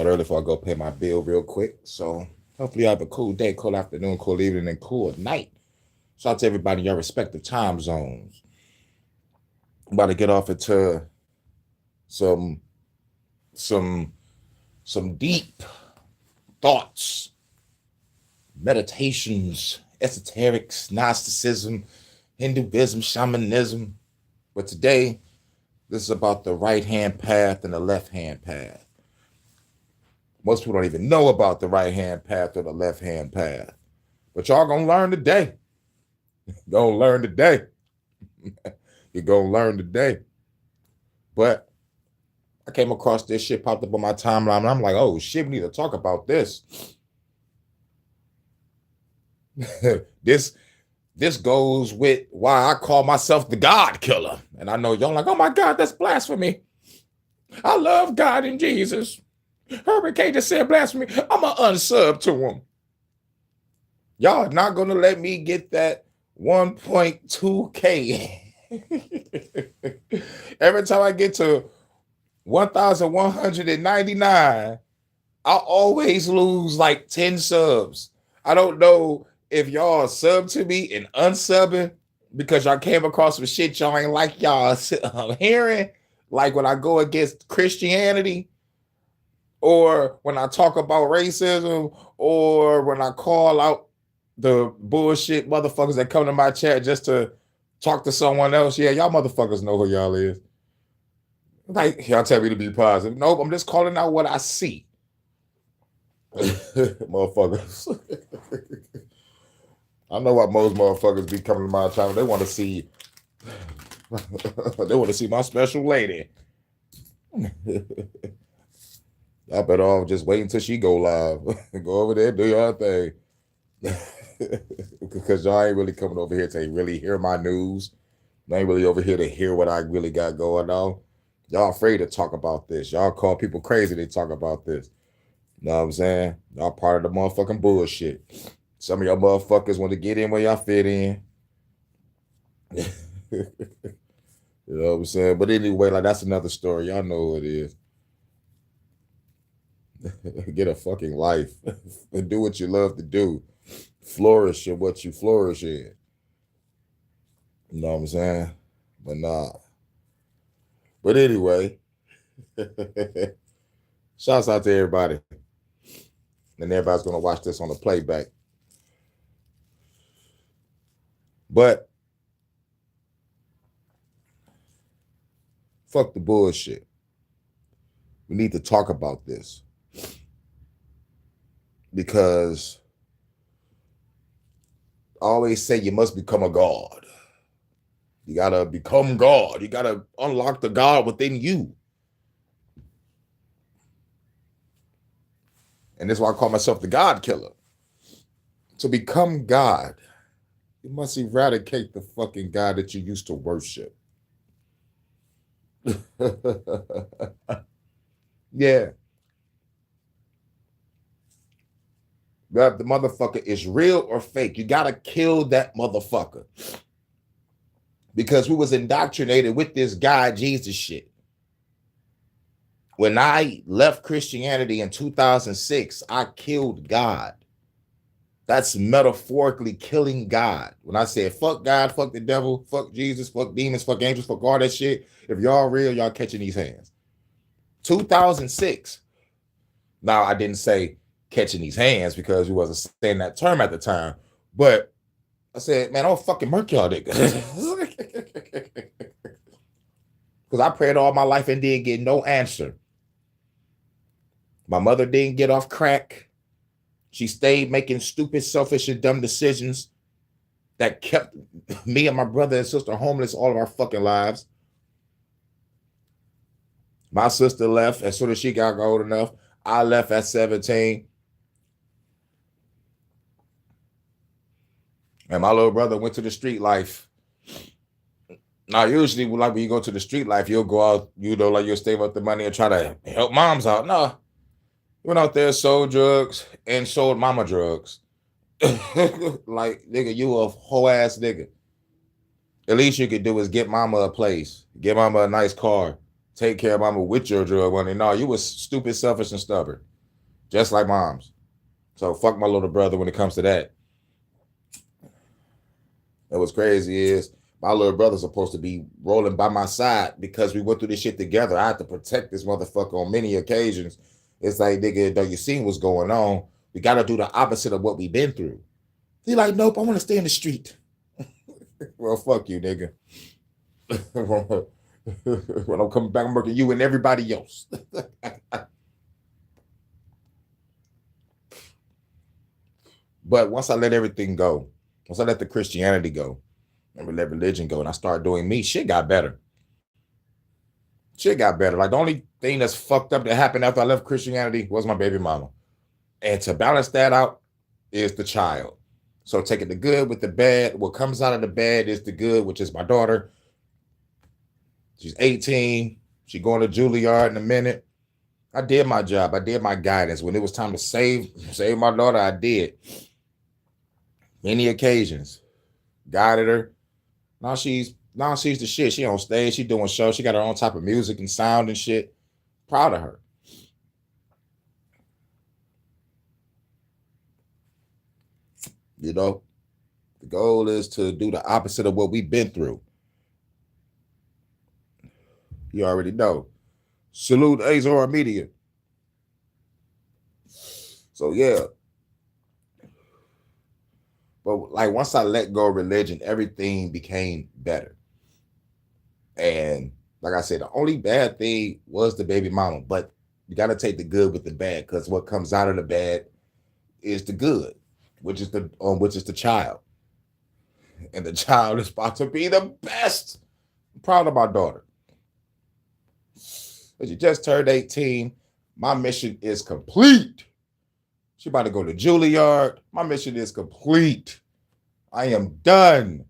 early before I go pay my bill real quick. So hopefully you have a cool day, cool afternoon, cool evening, and cool night. Shout out to everybody in your respective time zones. I'm about to get off into some some some deep thoughts, meditations, esoterics, Gnosticism, Hinduism, shamanism. But today, this is about the right hand path and the left hand path. Most people don't even know about the right hand path or the left hand path. But y'all gonna learn today. Gonna learn today. You're gonna learn today. But I came across this shit popped up on my timeline, and I'm like, oh shit, we need to talk about this. this this goes with why I call myself the God Killer. And I know y'all like, oh my God, that's blasphemy. I love God and Jesus. Herbert K just said blasphemy. I'm gonna unsub to him. Y'all are not gonna let me get that 1.2K. Every time I get to 1,199, I always lose like 10 subs. I don't know if y'all sub to me and unsubbing because y'all came across some shit y'all ain't like y'all hearing, like when I go against Christianity, or when I talk about racism, or when I call out the bullshit motherfuckers that come to my chat just to talk to someone else. Yeah, y'all motherfuckers know who y'all is. Like, y'all tell me to be positive. Nope, I'm just calling out what I see. Motherfuckers. I know why most motherfuckers be coming to my channel. They want to see they want to see my special lady. I better off just wait until she go live. Go over there, do your thing. Because y'all ain't really coming over here to really hear my news. I ain't really over here to hear what I really got going on. Y'all afraid to talk about this. Y'all call people crazy, they talk about this. You know what I'm saying? Y'all part of the motherfucking bullshit. Some of y'all motherfuckers want to get in where y'all fit in. You know what I'm saying? But anyway, like that's another story. Y'all know who it is. Get a fucking life and do what you love to do. Flourish in what you flourish in. You know what I'm saying? But nah. But anyway, shouts out to everybody. And everybody's gonna watch this on the playback. But fuck the bullshit. We need to talk about this. Because I always say you must become a god. You gotta become God. You gotta unlock the God within you. And that's why I call myself the God Killer. To become God, you must eradicate the fucking God that you used to worship. Yeah. The motherfucker is real or fake. You gotta kill that motherfucker. Because we was indoctrinated with this God Jesus shit. When I left Christianity in 2006, I killed God. That's metaphorically killing God. When I said fuck God, fuck the devil, fuck Jesus, fuck demons, fuck angels, fuck all that shit. If y'all real, y'all catching these hands. 2006. Now, I didn't say catching these hands because we wasn't saying that term at the time. But I said, man, I'll fucking murk y'all niggas. Because I prayed all my life and didn't get no answer. My mother didn't get off crack. She stayed making stupid, selfish, and dumb decisions that kept me and my brother and sister homeless all of our fucking lives. My sister left as soon as she got old enough. I left at 17. And my little brother went to the street life. Now, usually, like when you go to the street life, you'll go out, you know, like you'll save up the money and try to help moms out. No, went out there, sold drugs, and sold mama drugs. Like, nigga, you a whole ass nigga. At least you could do is get mama a place, get mama a nice car, take care of mama with your drug money. No, you was stupid, selfish, and stubborn. just like moms. So fuck my little brother when it comes to that. And what's crazy is my little brother's supposed to be rolling by my side because we went through this shit together. I had to protect this motherfucker on many occasions. It's like, nigga, though you seen what's going on, we got to do the opposite of what we've been through. He like, nope, I want to stay in the street. Well, fuck you, nigga. When I'm coming back, I'm working you and everybody else. But once I let everything go, once I let the Christianity go and let religion go and I started doing me, shit got better. Shit got better. Like the only thing that's fucked up that happened after I left Christianity was my baby mama. And to balance that out is the child. So taking the good with the bad. What comes out of the bad is the good, which is my daughter. She's 18. She's going to Juilliard in a minute. I did my job. I did my guidance. When it was time to save my daughter, I did. Many occasions. Guided her. Now she's the shit. She on stage. She doing shows. She got her own type of music and sound and shit. Proud of her. You know, the goal is to do the opposite of what we've been through. You already know. Salute Azor Media. So yeah. But like once I let go of religion, everything became better. And like I said, the only bad thing was the baby mama. But you got to take the good with the bad, because what comes out of the bad is the good, which is the child. And the child is about to be the best. I'm proud of my daughter. She just turned 18. My mission is complete. She about to go to Juilliard. My mission is complete. I am done.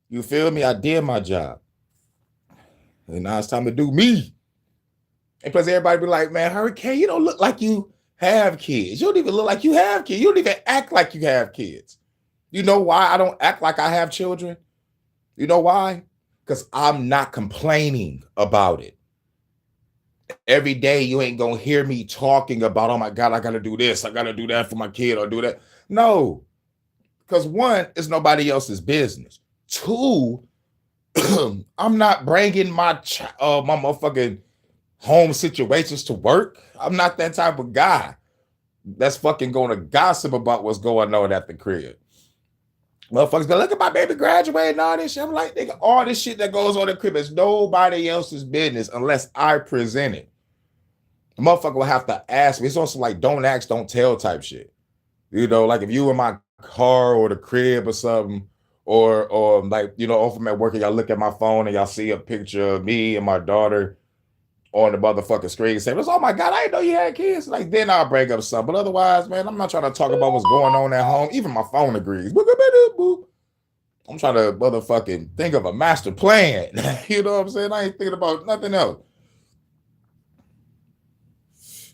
You feel me? I did my job. And now it's time to do me. And plus everybody be like, man, Hurricane, you don't look like you have kids. You don't even look like you have kids. You don't even act like you have kids. You know why I don't act like I have children? You know why? Because I'm not complaining about it. Every day you ain't gonna hear me talking about, oh my God, I gotta do this, I gotta do that for my kid or do that. No, because one, it's nobody else's business. Two, I'm not bringing my motherfucking home situations to work. I'm not that type of guy that's fucking gonna gossip about what's going on at the crib. Motherfuckers go, look at my baby graduating and all this shit. I'm like, nigga, all this shit that goes on in the crib is nobody else's business unless I present it. The motherfucker will have to ask me. It's also like don't ask, don't tell type shit. You know, like if you in my car or the crib or something, or like, you know, off I'm at work and y'all look at my phone and y'all see a picture of me and my daughter on the motherfucking screen saying, oh my God, I didn't know you had kids. Like then I'll bring up something. But otherwise, man, I'm not trying to talk about what's going on at home. Even my phone agrees. I'm trying to motherfucking think of a master plan. You know what I'm saying? I ain't thinking about nothing else.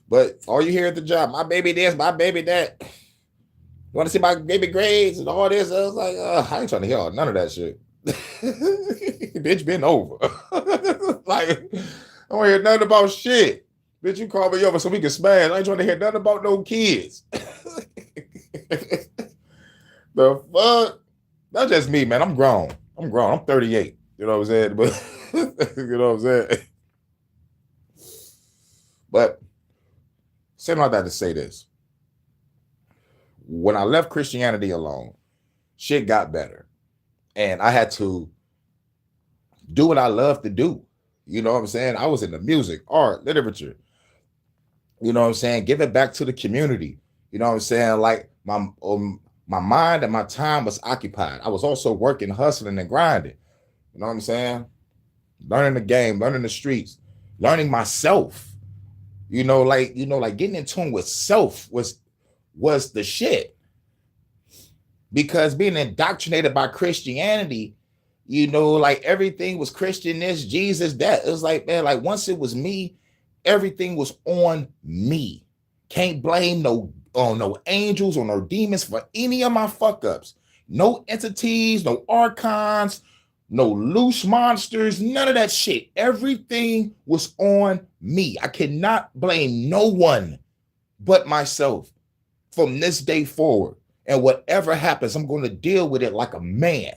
But all you hear at the job, my baby this, my baby that. You want to see my baby grades and all this? I was like, I ain't trying to hear none of that shit. Bitch, been over. Like, I don't hear nothing about shit. Bitch, you call me over so we can smash. I ain't trying to hear nothing about no kids. The fuck? That's just me, man. I'm grown. I'm 38. You know what I'm saying? But you know what I'm saying? But saying all that to say this. When I left Christianity alone, shit got better. And I had to do what I love to do. You know what I'm saying? I was in the music, art, literature. You know what I'm saying? Give it back to the community. You know what I'm saying? Like my mind and my time was occupied. I was also working, hustling, and grinding. You know what I'm saying? Learning the game, learning the streets, learning myself. Like getting in tune with self was the shit. Because being indoctrinated by Christianity, like everything was Christian, this, Jesus, that. It was like, man, like once it was me, everything was on me. Can't blame no angels or no demons for any of my fuck ups. No entities, no archons, no loose monsters, none of that shit. Everything was on me. I cannot blame no one but myself from this day forward. And whatever happens, I'm going to deal with it like a man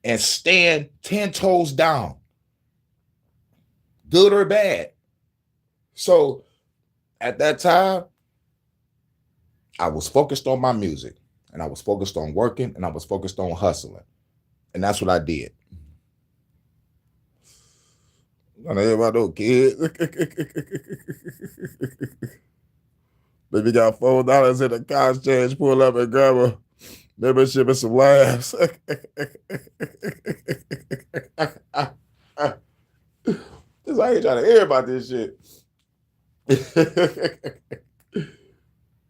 and stand 10 toes down, good or bad. So at that time, I was focused on my music, and I was focused on working, and I was focused on hustling. And that's what I did. I know about those kids. Maybe got $4 in the college change, pull up and grab a membership and some laughs. Cause I ain't trying to hear about this shit.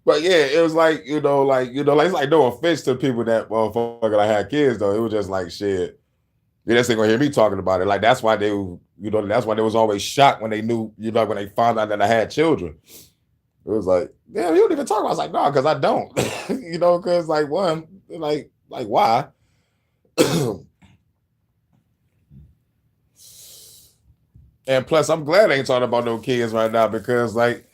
But yeah, it was like, it's like no offense to people that motherfucker I had kids though. It was just like shit. You just ain't gonna hear me talking about it. Like that's why that's why they was always shocked when they knew, when they found out that I had children. It was like, damn, you don't even talk about it. I was like, no, because I don't. Because like one, like why? And plus, I'm glad I ain't talking about no kids right now because like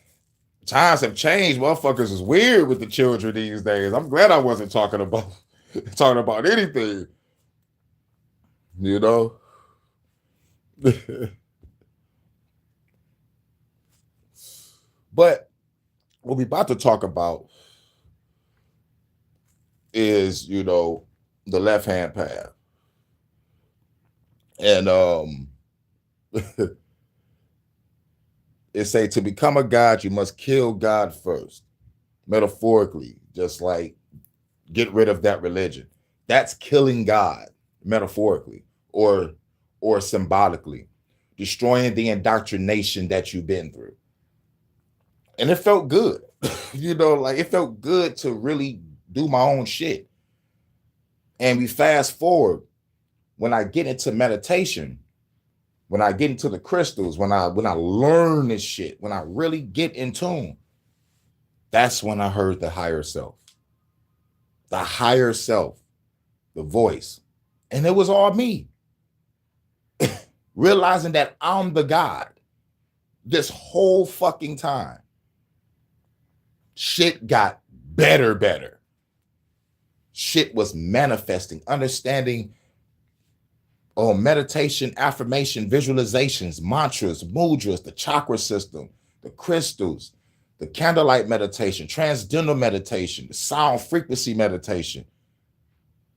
times have changed. Motherfuckers is weird with the children these days. I'm glad I wasn't talking about anything. But what we about to talk about is, the left-hand path. And it say to become a god, you must kill God first. Metaphorically, just like get rid of that religion. That's killing God, metaphorically, or symbolically, destroying the indoctrination that you've been through. And it felt good. Like it felt good to really do my own shit. And we fast forward, when I get into meditation, when I get into the crystals, when I learn this shit, when I really get in tune, that's when I heard the higher self. The higher self, the voice. And it was all me. Realizing that I'm the God this whole fucking time. Shit got better. Shit was manifesting, understanding meditation, affirmation, visualizations, mantras, mudras, the chakra system, the crystals, the candlelight meditation, transcendental meditation, the sound frequency meditation.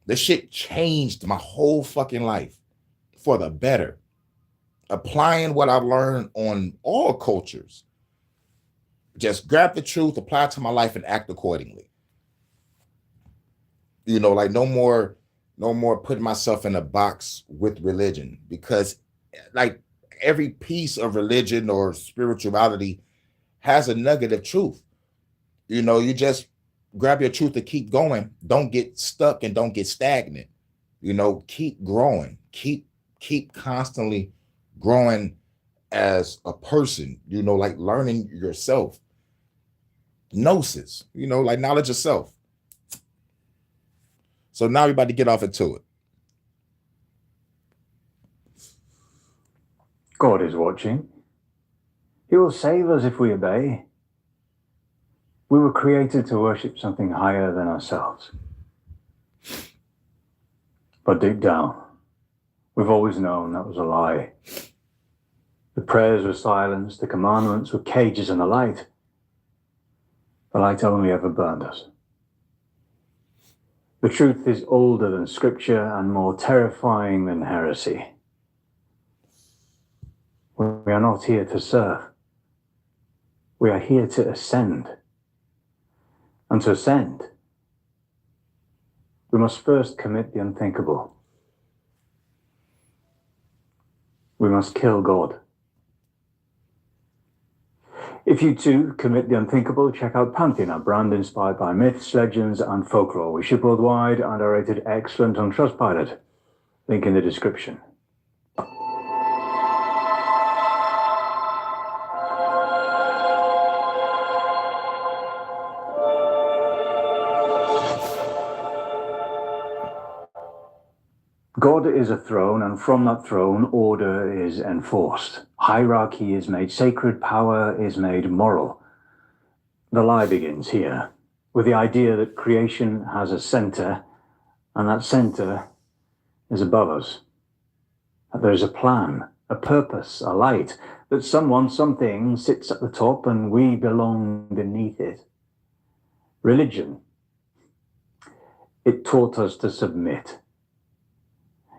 This shit changed my whole fucking life for the better. Applying what I've learned on all cultures. Just grab the truth, apply it to my life, and act accordingly. Like no more putting myself in a box with religion, because like every piece of religion or spirituality has a nugget of truth. You just grab your truth to keep going. Don't get stuck and don't get stagnant. Keep growing. Keep constantly growing as a person, like learning yourself. Gnosis, like knowledge of self. So now we're about to get off into it. God is watching. He will save us if we obey. We were created to worship something higher than ourselves. But deep down, we've always known that was a lie. The prayers were silenced, the commandments were cages in the light. The light only ever burned us. The truth is older than scripture and more terrifying than heresy. We are not here to serve. We are here to ascend. And to ascend, we must first commit the unthinkable. We must kill God. If you too commit the unthinkable, check out Pantheon, our brand inspired by myths, legends, and folklore. We ship worldwide and are rated excellent on Trustpilot. Link in the description. God is a throne, and from that throne, order is enforced. Hierarchy is made sacred, power is made moral. The lie begins here, with the idea that creation has a center, and that center is above us. That there is a plan, a purpose, a light, that someone, something sits at the top and we belong beneath it. Religion, it taught us to submit.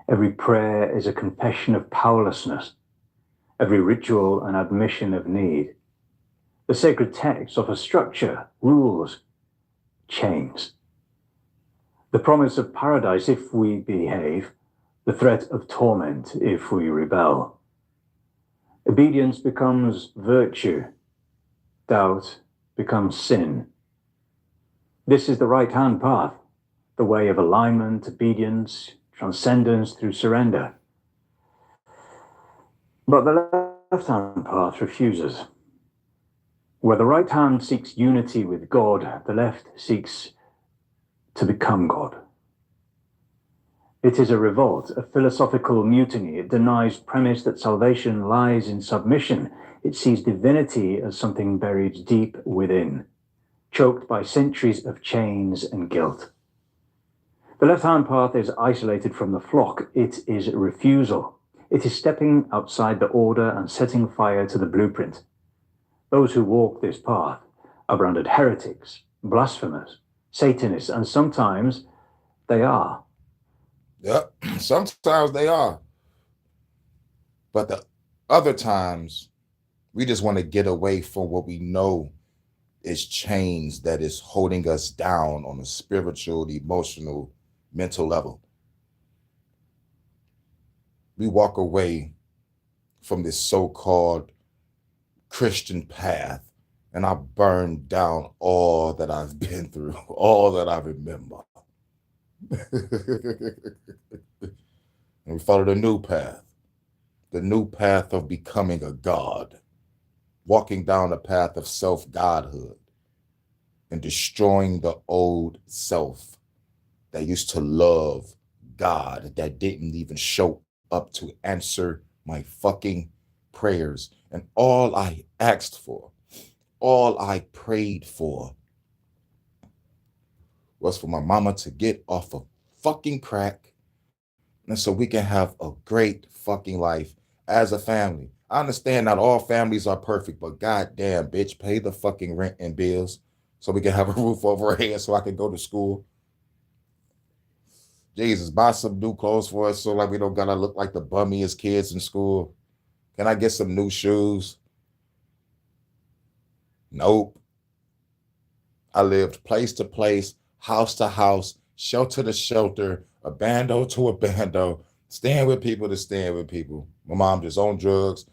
Every prayer is a confession of powerlessness, every ritual an admission of need. The sacred texts offer structure, rules, chains. The promise of paradise if we behave, the threat of torment if we rebel. Obedience becomes virtue, doubt becomes sin. This is the right-hand path, the way of alignment, obedience, transcendence through surrender. But the left-hand path refuses. Where the right hand seeks unity with God, the left seeks to become God. It is a revolt, a philosophical mutiny. It denies premise that salvation lies in submission. It sees divinity as something buried deep within, choked by centuries of chains and guilt. The left-hand path is isolated from the flock. It is refusal. It is stepping outside the order and setting fire to the blueprint. Those who walk this path are branded heretics, blasphemers, Satanists, and sometimes they are. Yep, sometimes they are. But the other times, we just want to get away from what we know is chains that is holding us down on a spiritual, emotional, mental level. We walk away from this so-called Christian path, and I burned down all that I've been through, all that I remember. And we follow the new path of becoming a God, walking down the path of self-godhood and destroying the old self that used to love God, that didn't even show up to answer my fucking prayers. And all I asked for, all I prayed for was for my mama to get off of fucking crack, and so we can have a great fucking life as a family. I understand not all families are perfect, but goddamn, bitch, pay the fucking rent and bills so we can have a roof over our head so I can go to school. Jesus, buy some new clothes for us so like we don't gotta look like the bummiest kids in school. Can I get some new shoes? Nope. I lived place to place, house to house, shelter to shelter, a bando to a bando, staying with people to staying with people. My mom just on drugs.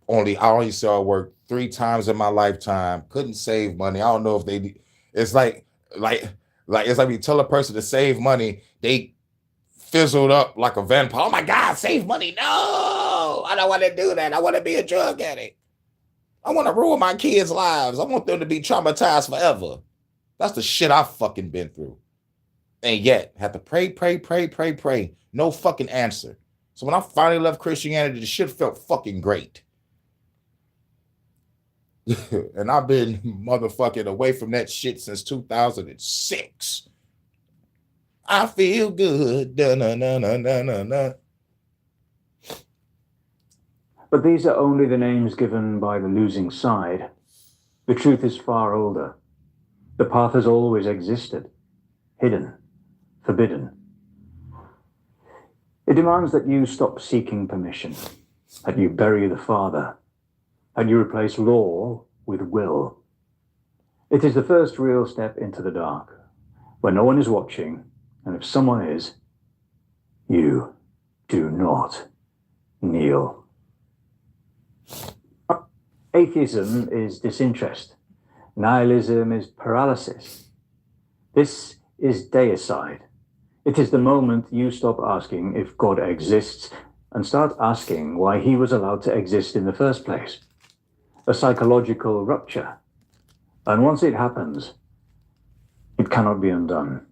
I only saw her work 3 times in my lifetime. Couldn't save money. I don't know if they. It's like it's like you tell a person to save money, they fizzled up like a vampire. Oh my God, save money. No, I don't want to do that. I want to be a drug addict. I want to ruin my kids' lives. I want them to be traumatized forever. That's the shit I've fucking been through. And yet, had to pray. No fucking answer. So when I finally left Christianity, the shit felt fucking great. And I've been motherfucking away from that shit since 2006. I feel good. Da-na-na-na-na-na-na. But these are only the names given by the losing side. The truth is far older. The path has always existed, hidden, forbidden. It demands that you stop seeking permission, that you bury the Father, that you replace law with will. It is the first real step into the dark, where no one is watching, and if someone is, you do not kneel. Atheism is disinterest. Nihilism is paralysis. This is deicide. It is the moment you stop asking if God exists and start asking why he was allowed to exist in the first place. A psychological rupture. And once it happens, it cannot be undone.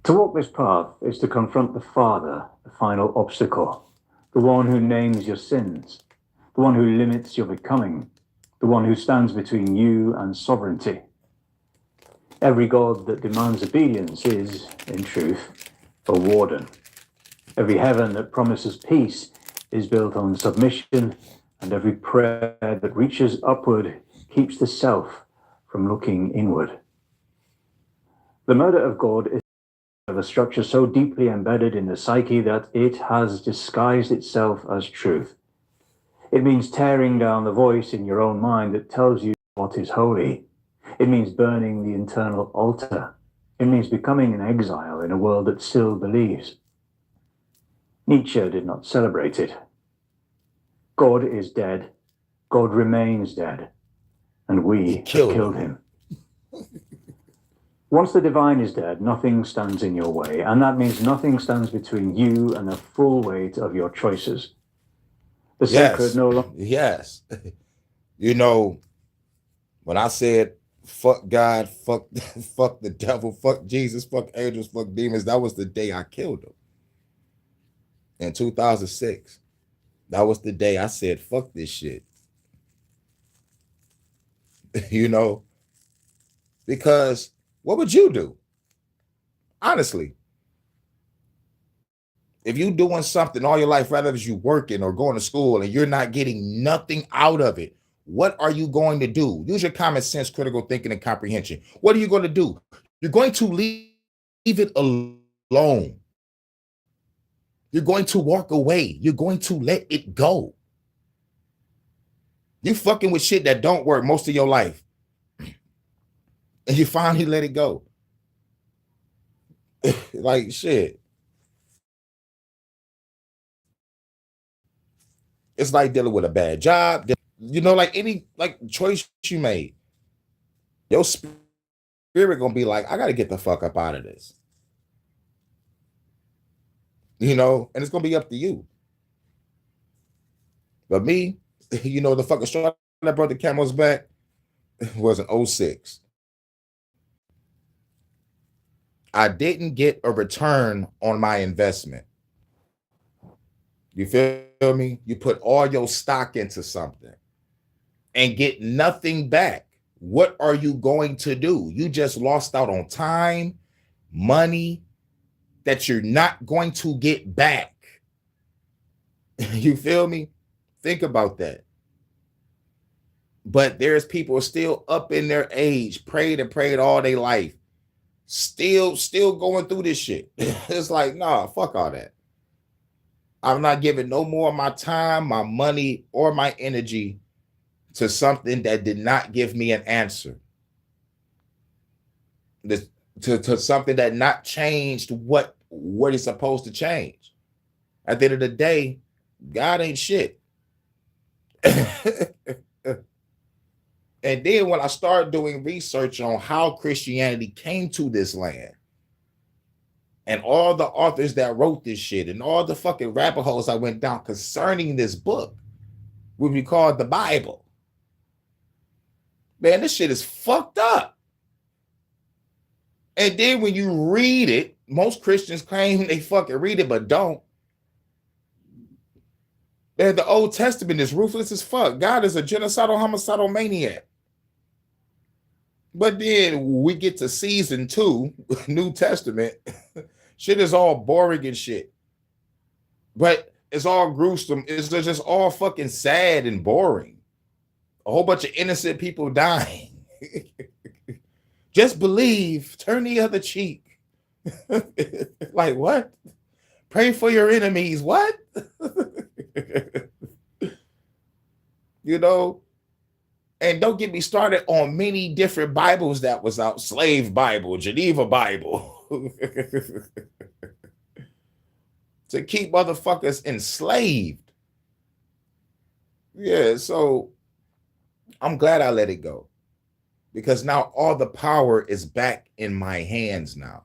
To walk this path is to confront the Father, the final obstacle, the one who names your sins, the one who limits your becoming, the one who stands between you and sovereignty. Every God that demands obedience is, in truth, a warden. Every heaven that promises peace is built on submission, and every prayer that reaches upward keeps the self from looking inward. The murder of God is of a structure so deeply embedded in the psyche that it has disguised itself as truth. It means tearing down the voice in your own mind that tells you what is holy. It means burning the internal altar. It means becoming an exile in a world that still believes. Nietzsche did not celebrate it. God is dead. God remains dead. And we have killed him. Once the divine is dead, nothing stands in your way, and that means nothing stands between you and the full weight of your choices. The sacred no longer. Yes. You know, when I said fuck God, fuck the devil, fuck Jesus, fuck angels, fuck demons, that was the day I killed him. In 2006. That was the day I said fuck this shit. You know, because what would you do? Honestly, if you doing something all your life, rather than you working or going to school and you're not getting nothing out of it, what are you going to do? Use your common sense, critical thinking, and comprehension. What are you going to do? You're going to leave it alone. You're going to walk away. You're going to let it go. You fucking with shit that don't work most of your life. And you finally let it go. Like shit. It's like dealing with a bad job. You know, like any choice you made. Your spirit gonna be like, I gotta get the fuck up out of this. You know, and it's gonna be up to you. But me, you know, the fucking straw that brought the camel's back was in 06. I didn't get a return on my investment. You feel me? You put all your stock into something and get nothing back. What are you going to do? You just lost out on time, money that you're not going to get back. You feel me? Think about that. But there's people still up in their age, prayed and prayed all their life, still going through this shit. It's like, nah, fuck all that. I'm not giving no more of my time, my money, or my energy to something that did not give me an answer. To something that not changed what is supposed to change. At the end of the day, God ain't shit. And then when I started doing research on how Christianity came to this land, and all the authors that wrote this shit, and all the fucking rabbit holes I went down concerning this book, would be called the Bible. Man, this shit is fucked up. And then when you read it, most Christians claim they fucking read it, but don't. Man, the Old Testament is ruthless as fuck. God is a genocidal, homicidal maniac. But then we get to season 2, New Testament. Shit is all boring and shit. But it's all gruesome. It's just all fucking sad and boring. A whole bunch of innocent people dying. Just believe, turn the other cheek. Like what? Pray for your enemies. What? You know? And don't get me started on many different Bibles that was out. Slave Bible, Geneva Bible. To keep motherfuckers enslaved. Yeah, so I'm glad I let it go. Because now all the power is back in my hands now.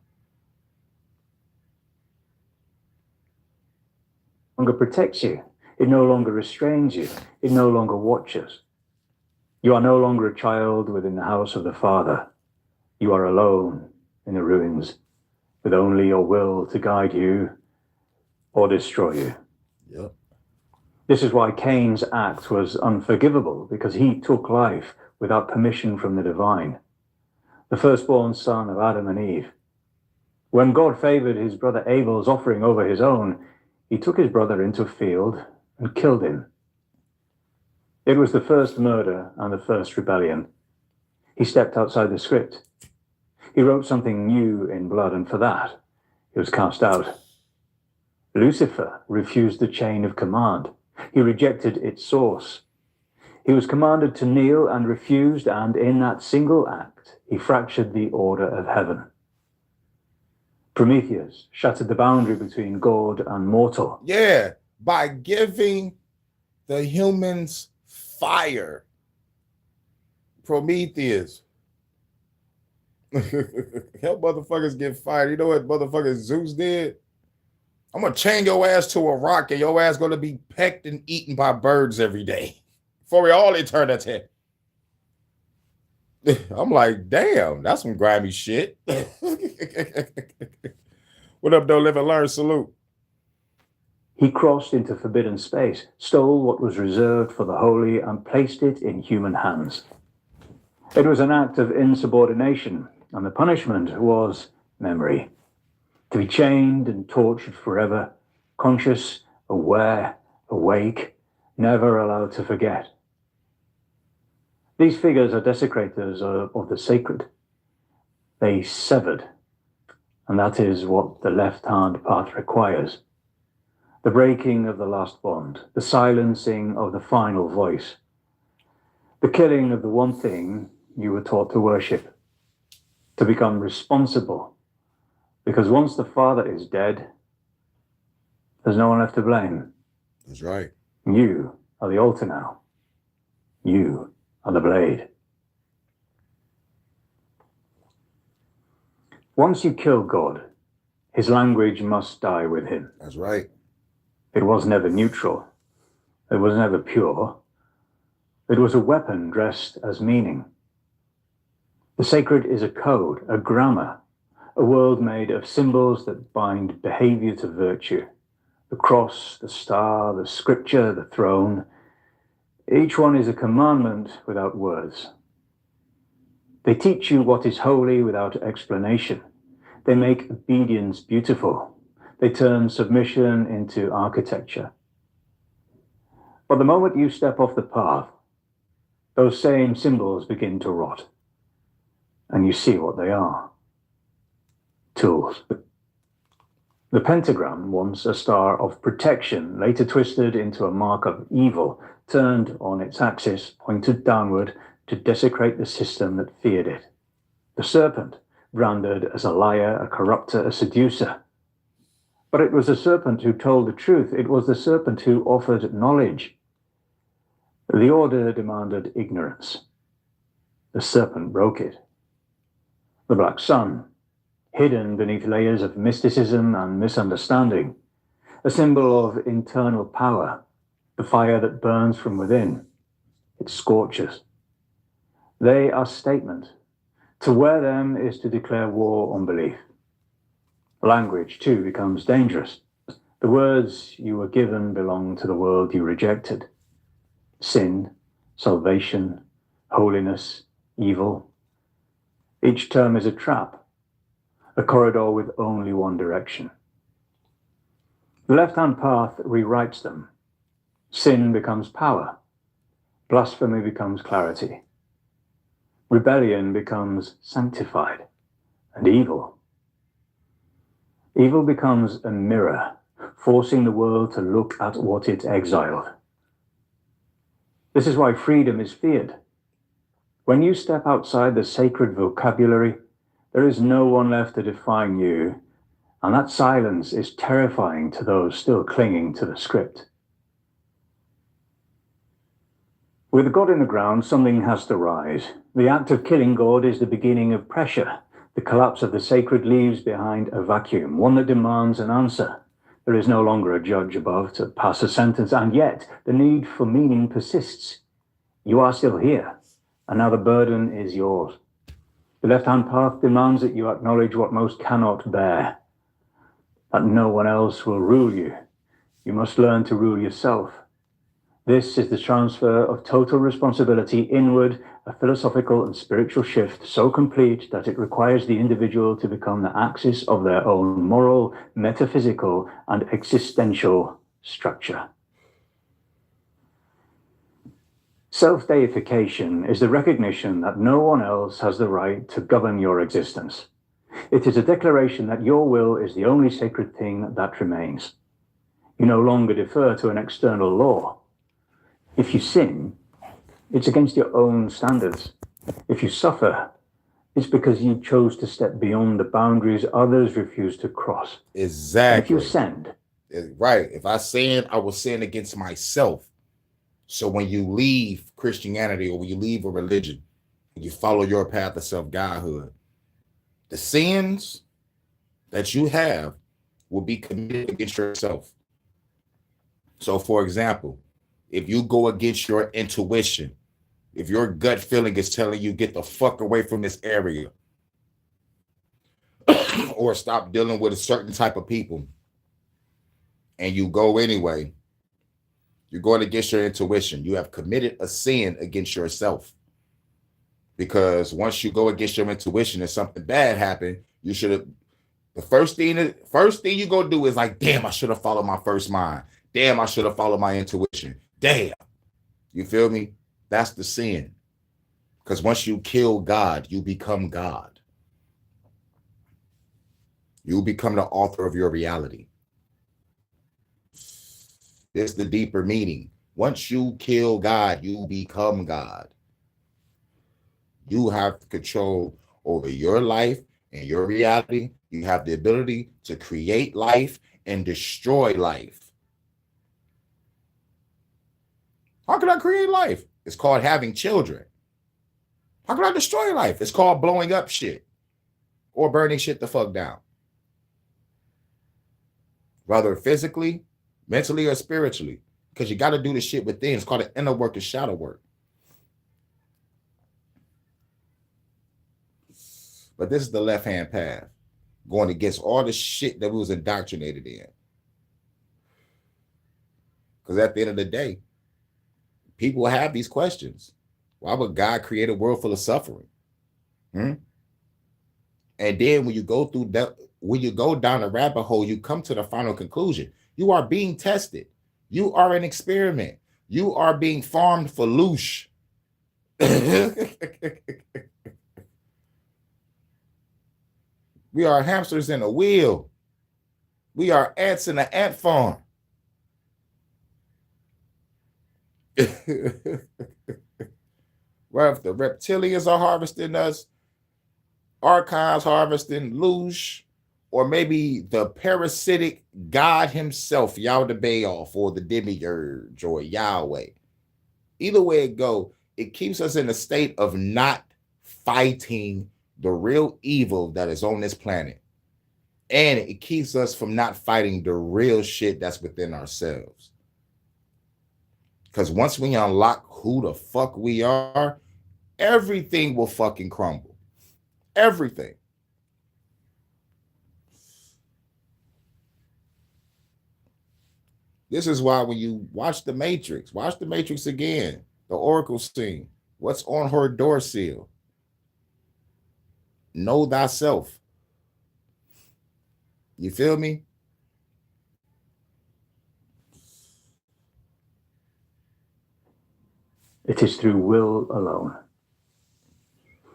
No longer protects you. It no longer restrains you. It no longer watches. You are no longer a child within the house of the Father. You are alone in the ruins, with only your will to guide you or destroy you. Yep. This is why Cain's act was unforgivable, because he took life without permission from the divine, the firstborn son of Adam and Eve. When God favored his brother Abel's offering over his own, he took his brother into a field and killed him. It was the first murder and the first rebellion. He stepped outside the script. He wrote something new in blood, and for that, he was cast out. Lucifer refused the chain of command. He rejected its source. He was commanded to kneel and refused, and in that single act, he fractured the order of heaven. Prometheus shattered the boundary between God and mortal. Yeah, by giving the humans fire. Prometheus. Help motherfuckers get fired. You know what motherfuckers Zeus did? I'm gonna chain your ass to a rock and your ass gonna be pecked and eaten by birds every day for all eternity. I'm like, damn, that's some grimy shit. What up, though? Live and learn. Salute. He crossed into forbidden space, stole what was reserved for the holy, and placed it in human hands. It was an act of insubordination, and the punishment was memory. To be chained and tortured forever, conscious, aware, awake, never allowed to forget. These figures are desecrators of the sacred. They severed, and that is what the left-hand path requires. The breaking of the last bond, the silencing of the final voice, the killing of the one thing you were taught to worship, to become responsible, because once the father is dead, there's no one left to blame. That's right. You are the altar now. You are the blade. Once you kill God, his language must die with him. That's right. It was never neutral. It was never pure. It was a weapon dressed as meaning. The sacred is a code, a grammar, a world made of symbols that bind behavior to virtue. The cross, the star, the scripture, the throne. Each one is a commandment without words. They teach you what is holy without explanation. They make obedience beautiful. They turn submission into architecture. But the moment you step off the path, those same symbols begin to rot. And you see what they are. Tools. The pentagram, once a star of protection, later twisted into a mark of evil, turned on its axis, pointed downward to desecrate the system that feared it. The serpent, branded as a liar, a corrupter, a seducer. But it was the serpent who told the truth. It was the serpent who offered knowledge. The order demanded ignorance. The serpent broke it. The black sun, hidden beneath layers of mysticism and misunderstanding, a symbol of internal power, the fire that burns from within. It scorches. They are statement. To wear them is to declare war on belief. Language, too, becomes dangerous. The words you were given belong to the world you rejected. Sin, salvation, holiness, evil. Each term is a trap, a corridor with only one direction. The left-hand path rewrites them. Sin becomes power. Blasphemy becomes clarity. Rebellion becomes sanctified. And evil. Evil becomes a mirror, forcing the world to look at what it exiled. This is why freedom is feared. When you step outside the sacred vocabulary, there is no one left to define you, and that silence is terrifying to those still clinging to the script. With God in the ground, something has to rise. The act of killing God is the beginning of pressure. The collapse of the sacred leaves behind a vacuum, one that demands an answer. There is no longer a judge above to pass a sentence, and yet the need for meaning persists. You are still here, and now the burden is yours. The left-hand path demands that you acknowledge what most cannot bear, that no one else will rule you. You must learn to rule yourself. This is the transfer of total responsibility inward, a philosophical and spiritual shift so complete that it requires the individual to become the axis of their own moral, metaphysical, and existential structure. Self-deification is the recognition that no one else has the right to govern your existence. It is a declaration that your will is the only sacred thing that remains. You no longer defer to an external law. If you sin, it's against your own standards. If you suffer, it's because you chose to step beyond the boundaries others refuse to cross. Exactly. And if you sinned, right. If I sin, I will sin against myself. So when you leave Christianity or when you leave a religion, you follow your path of self-godhood, the sins that you have will be committed against yourself. So for example, if you go against your intuition, if your gut feeling is telling you get the fuck away from this area or stop dealing with a certain type of people, and you go anyway, you're going against your intuition. You have committed a sin against yourself. Because once you go against your intuition and something bad happened, you should have, the first thing you go do is like, damn, I should have followed my first mind. Damn, I should have followed my intuition. Damn. You feel me? That's the sin. Because once you kill God, you become God. You become the author of your reality. It's the deeper meaning. Once you kill God, you become God. You have control over your life and your reality. You have the ability to create life and destroy life. How can I create life? It's called having children. How can I destroy life? It's called blowing up shit or burning shit the fuck down. Whether physically, mentally, or spiritually, because you got to do the shit within. It's called the inner work and shadow work. But this is the left-hand path, going against all the shit that we was indoctrinated in. Because at the end of the day, people have these questions. Why would God create a world full of suffering? And then when you go through that, when you go down the rabbit hole, you come to the final conclusion. You are being tested. You are an experiment. You are being farmed for loosh. We are hamsters in a wheel. We are ants in an ant farm. Where if the reptilians are harvesting us, archives harvesting loosh, or maybe the parasitic God himself, Yaldabaoth, or the demiurge, or Yahweh. Either way it go, it keeps us in a state of not fighting the real evil that is on this planet. And it keeps us from not fighting the real shit that's within ourselves. Because once we unlock who the fuck we are, everything will fucking crumble. Everything. This is why when you watch The Matrix again, the Oracle scene, what's on her door seal? Know thyself. You feel me? it is through will alone.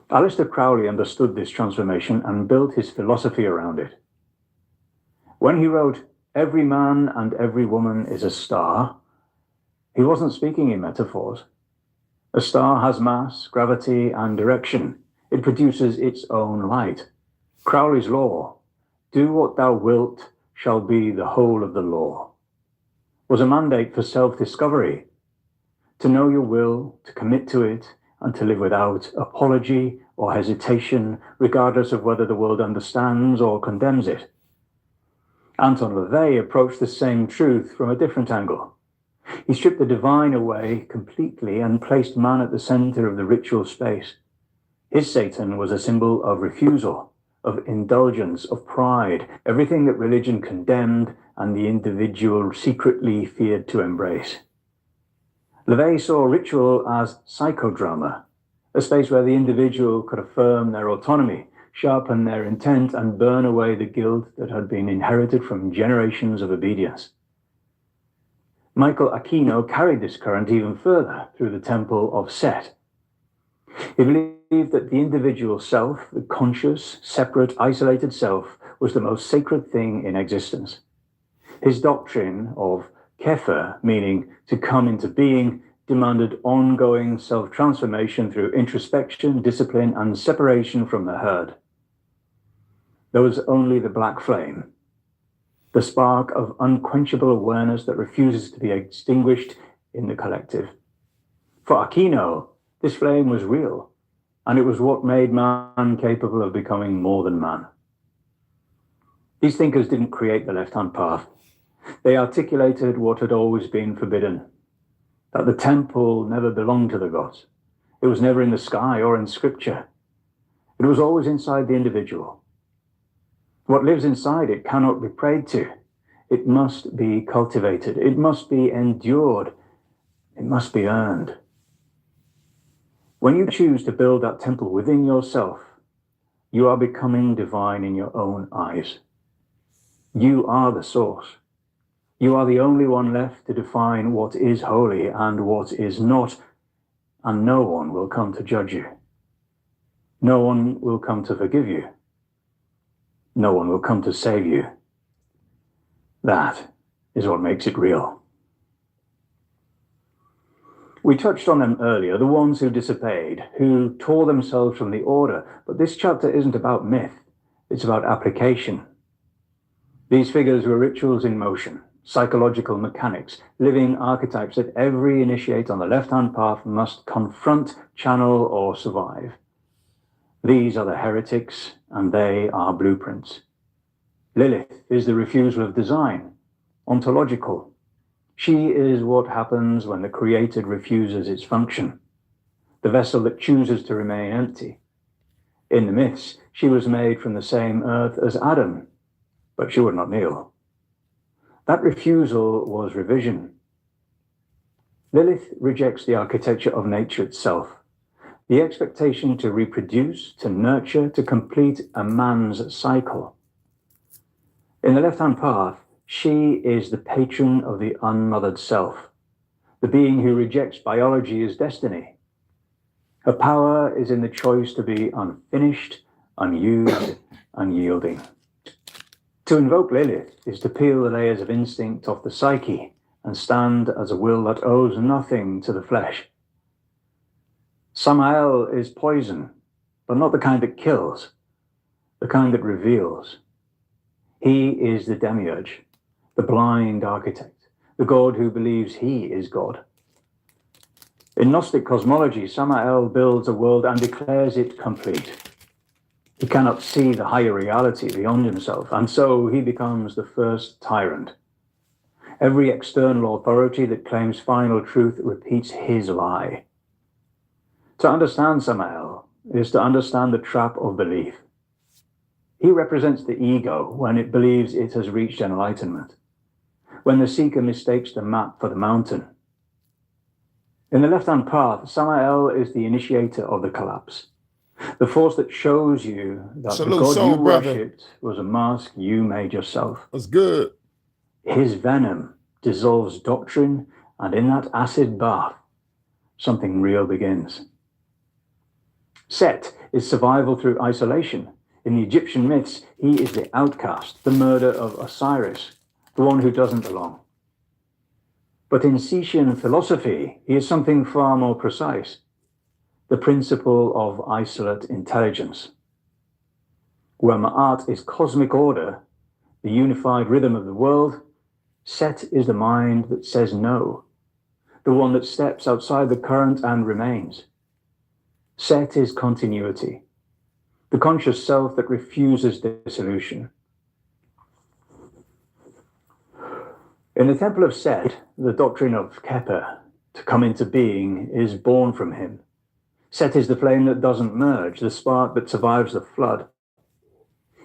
Aleister Crowley understood this transformation and built his philosophy around it. When he wrote, "Every man and every woman is a star," he wasn't speaking in metaphors. A star has mass, gravity, and direction. It produces its own light. Crowley's law, "Do what thou wilt shall be the whole of the law," was a mandate for self-discovery, to know your will, to commit to it, and to live without apology or hesitation, regardless of whether the world understands or condemns it. Anton LaVey approached the same truth from a different angle. He stripped the divine away completely and placed man at the center of the ritual space. His Satan was a symbol of refusal, of indulgence, of pride, everything that religion condemned and the individual secretly feared to embrace. LaVey saw ritual as psychodrama, a space where the individual could affirm their autonomy, sharpen their intent, and burn away the guilt that had been inherited from generations of obedience. Michael Aquino carried this current even further through the temple of Set. He believed that the individual self, the conscious, separate, isolated self, was the most sacred thing in existence. His doctrine of Kepher, meaning to come into being, demanded ongoing self-transformation through introspection, discipline, and separation from the herd. There was only the black flame, the spark of unquenchable awareness that refuses to be extinguished in the collective. For Aquino, this flame was real, and it was what made man capable of becoming more than man. These thinkers didn't create the left-hand path. They articulated what had always been forbidden, that the temple never belonged to the gods. It was never in the sky or in scripture. It was always inside the individual. What lives inside it cannot be prayed to. It must be cultivated. It must be endured. It must be earned. When you choose to build that temple within yourself, you are becoming divine in your own eyes. You are the source. You are the only one left to define what is holy and what is not, and no one will come to judge you. No one will come to forgive you. No one will come to save you. That is what makes it real. We touched on them earlier, the ones who disobeyed, who tore themselves from the order, but this chapter isn't about myth, it's about application. These figures were rituals in motion, psychological mechanics, living archetypes that every initiate on the left-hand path must confront, channel, or survive. These are the heretics, and they are blueprints. Lilith is the refusal of design, ontological. She is what happens when the created refuses its function, the vessel that chooses to remain empty. In the myths, she was made from the same earth as Adam, but she would not kneel. That refusal was revision. Lilith rejects the architecture of nature itself, the expectation to reproduce, to nurture, to complete a man's cycle. In the left-hand path, she is the patron of the unmothered self, the being who rejects biology as destiny. Her power is in the choice to be unfinished, unused, unyielding. To invoke Lilith is to peel the layers of instinct off the psyche and stand as a will that owes nothing to the flesh. Samael is poison, but not the kind that kills, the kind that reveals. He is the demiurge, the blind architect, the god who believes he is God. In Gnostic cosmology, Samael builds a world and declares it complete. He cannot see the higher reality beyond himself, and so he becomes the first tyrant. Every external authority that claims final truth repeats his lie. To understand Samael is to understand the trap of belief. He represents the ego when it believes it has reached enlightenment, when the seeker mistakes the map for the mountain. In the left-hand path, Samael is the initiator of the collapse, the force that shows you that the God you worshipped was a mask you made yourself. That's good. His venom dissolves doctrine, and in that acid bath, something real begins. Set is survival through isolation. In the Egyptian myths, he is the outcast, the murder of Osiris, the one who doesn't belong. But in Setian philosophy, he is something far more precise, the principle of isolate intelligence. Where Ma'at is cosmic order, the unified rhythm of the world, Set is the mind that says no, the one that steps outside the current and remains. Set is continuity, the conscious self that refuses dissolution. In the temple of Set, the doctrine of Kepher, to come into being, is born from him. Set is the flame that doesn't merge, the spark that survives the flood.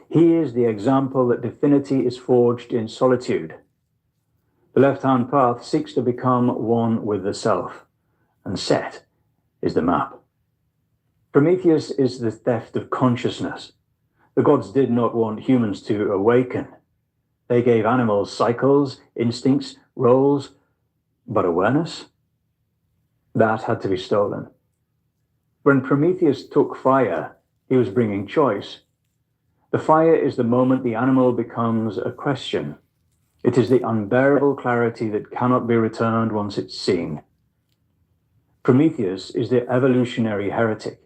He is the example that divinity is forged in solitude. The left-hand path seeks to become one with the self, and Set is the map. Prometheus is the theft of consciousness. The gods did not want humans to awaken. They gave animals cycles, instincts, roles, but awareness? That had to be stolen. When Prometheus took fire, he was bringing choice. The fire is the moment the animal becomes a question. It is the unbearable clarity that cannot be returned once it's seen. Prometheus is the evolutionary heretic.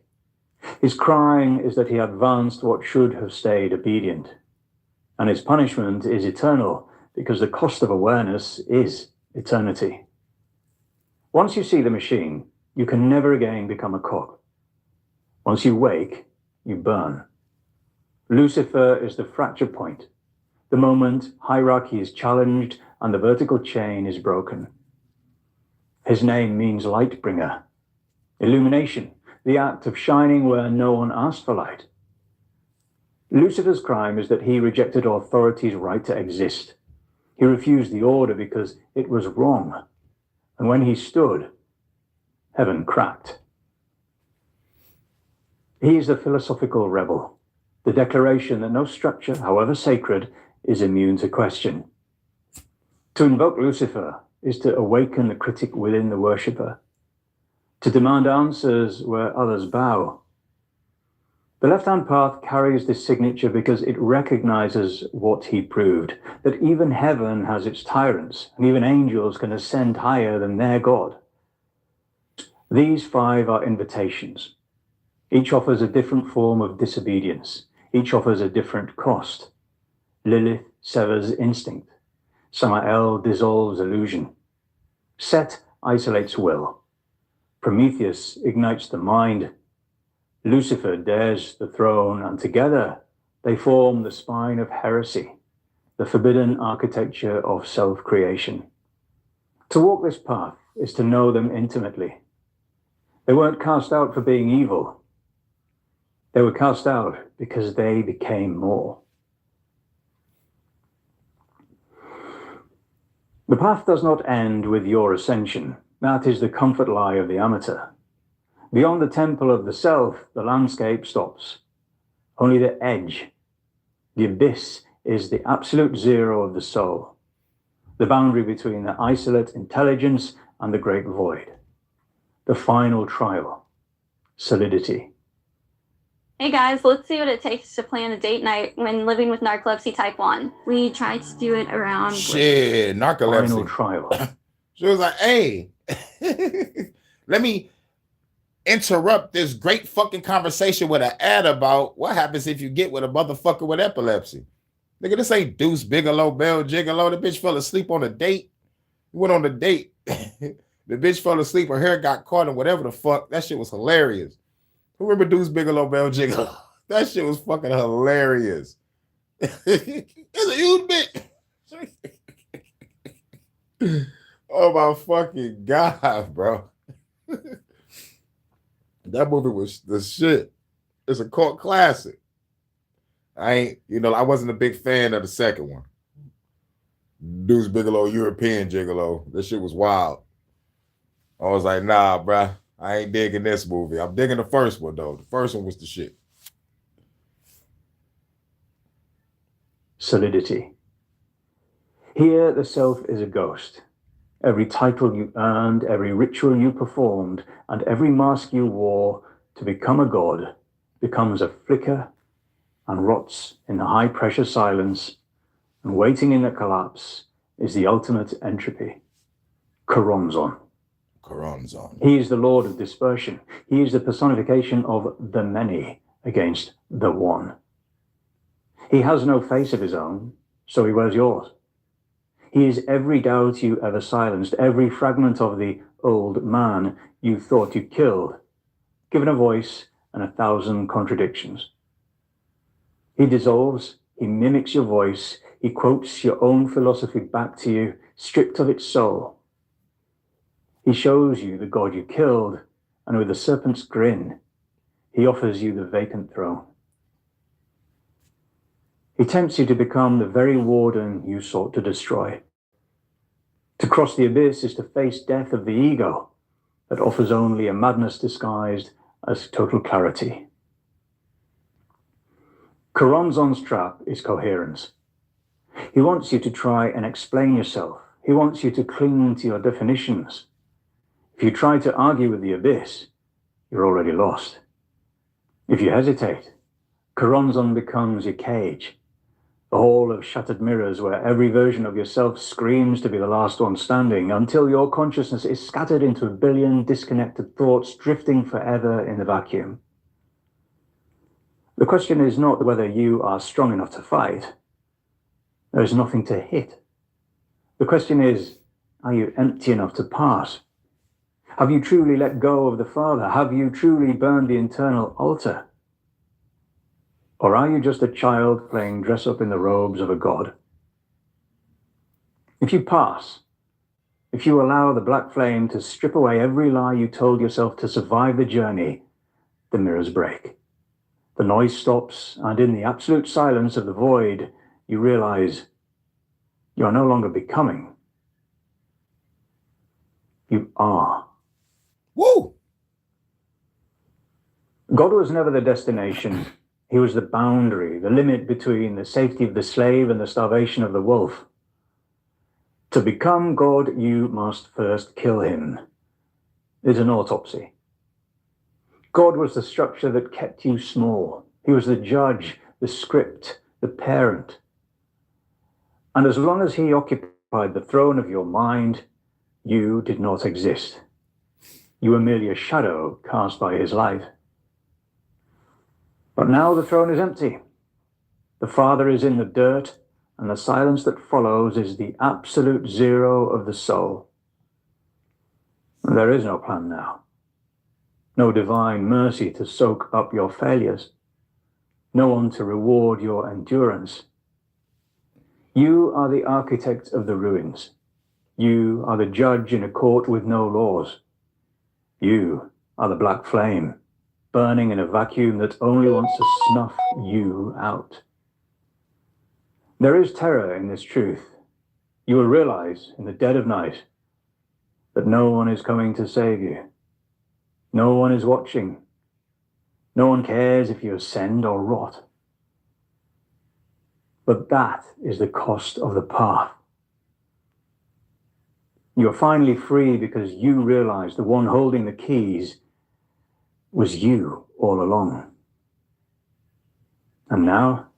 His crime is that he advanced what should have stayed obedient. And his punishment is eternal because the cost of awareness is eternity. Once you see the machine, you can never again become a cog. Once you wake, you burn. Lucifer is the fracture point, the moment hierarchy is challenged and the vertical chain is broken. His name means light bringer, illumination, the act of shining where no one asked for light. Lucifer's crime is that he rejected authority's right to exist. He refused the order because it was wrong. And when he stood, heaven cracked. He is the philosophical rebel, the declaration that no structure, however sacred, is immune to question. To invoke Lucifer is to awaken the critic within the worshipper, to demand answers where others bow. The left-hand path carries this signature because it recognizes what he proved, that even heaven has its tyrants, and even angels can ascend higher than their God. These 5 are invitations. Each offers a different form of disobedience. Each offers a different cost. Lilith severs instinct. Samael dissolves illusion. Set isolates will. Prometheus ignites the mind. Lucifer dares the throne, and together they form the spine of heresy, the forbidden architecture of self-creation. To walk this path is to know them intimately. They weren't cast out for being evil. They were cast out because they became more. The path does not end with your ascension. That is the comfort lie of the amateur. Beyond the temple of the self, the landscape stops. Only the edge, the abyss, is the absolute zero of the soul, the boundary between the isolate intelligence and the great void. The final trial, solidity. Hey guys, let's see what it takes to plan a date night when living with narcolepsy type 1. We tried to do it around... Shit, narcolepsy. Final trial. She was like, hey, let me interrupt this great fucking conversation with an ad about what happens if you get with a motherfucker with epilepsy. Nigga, this ain't Deuce Bigalow, Bell Gigolo. The bitch fell asleep on a date. Went on the date. The bitch fell asleep. Her hair got caught and whatever the fuck. That shit was hilarious. Who remember Deuce Bigalow, Bell Gigolo? That shit was fucking hilarious. It's a huge bitch. Oh my fucking God, bro. That movie was the shit. It's a cult classic. I wasn't a big fan of the second one. Deuce Bigalow, European Gigolo. This shit was wild. I was like, nah, bruh. I ain't digging this movie. I'm digging the first one, though. The first one was the shit. Solidity. Here, the self is a ghost. Every title you earned, every ritual you performed, and every mask you wore to become a god becomes a flicker and rots in the high-pressure silence, and waiting in the collapse is the ultimate entropy, Choronzon. Choronzon. He is the lord of dispersion. He is the personification of the many against the one. He has no face of his own, so he wears yours. He is every doubt you ever silenced, every fragment of the old man you thought you killed, given a voice and 1,000 contradictions. He dissolves, he mimics your voice, he quotes your own philosophy back to you, stripped of its soul. He shows you the God you killed, and with a serpent's grin, he offers you the vacant throne. He tempts you to become the very warden you sought to destroy. To cross the abyss is to face death of the ego. that offers only a madness disguised as total clarity. Choronzon's trap is coherence. He wants you to try and explain yourself. He wants you to cling to your definitions. If you try to argue with the abyss, you're already lost. If you hesitate, Choronzon becomes your cage, a hall of shattered mirrors where every version of yourself screams to be the last one standing until your consciousness is scattered into a billion disconnected thoughts drifting forever in the vacuum. The question is not whether you are strong enough to fight. There is nothing to hit. The question is, are you empty enough to pass? Have you truly let go of the Father? Have you truly burned the internal altar? Or are you just a child playing dress up in the robes of a god? If you pass, if you allow the black flame to strip away every lie you told yourself to survive the journey, the mirrors break. The noise stops, and in the absolute silence of the void, you realize you are no longer becoming. You are. Woo! God was never the destination. He was the boundary, the limit between the safety of the slave and the starvation of the wolf. To become God, you must first kill him. It's an autopsy. God was the structure that kept you small. He was the judge, the script, the parent. And as long as he occupied the throne of your mind, you did not exist. You were merely a shadow cast by his light. But now the throne is empty. The Father is in the dirt, and the silence that follows is the absolute zero of the soul. And there is no plan now. No divine mercy to soak up your failures. No one to reward your endurance. You are the architect of the ruins. You are the judge in a court with no laws. You are the black flame, burning in a vacuum that only wants to snuff you out. There is terror in this truth. You will realize in the dead of night that no one is coming to save you. No one is watching. No one cares if you ascend or rot. But that is the cost of the path. You are finally free because you realize the one holding the keys was you all along. And now,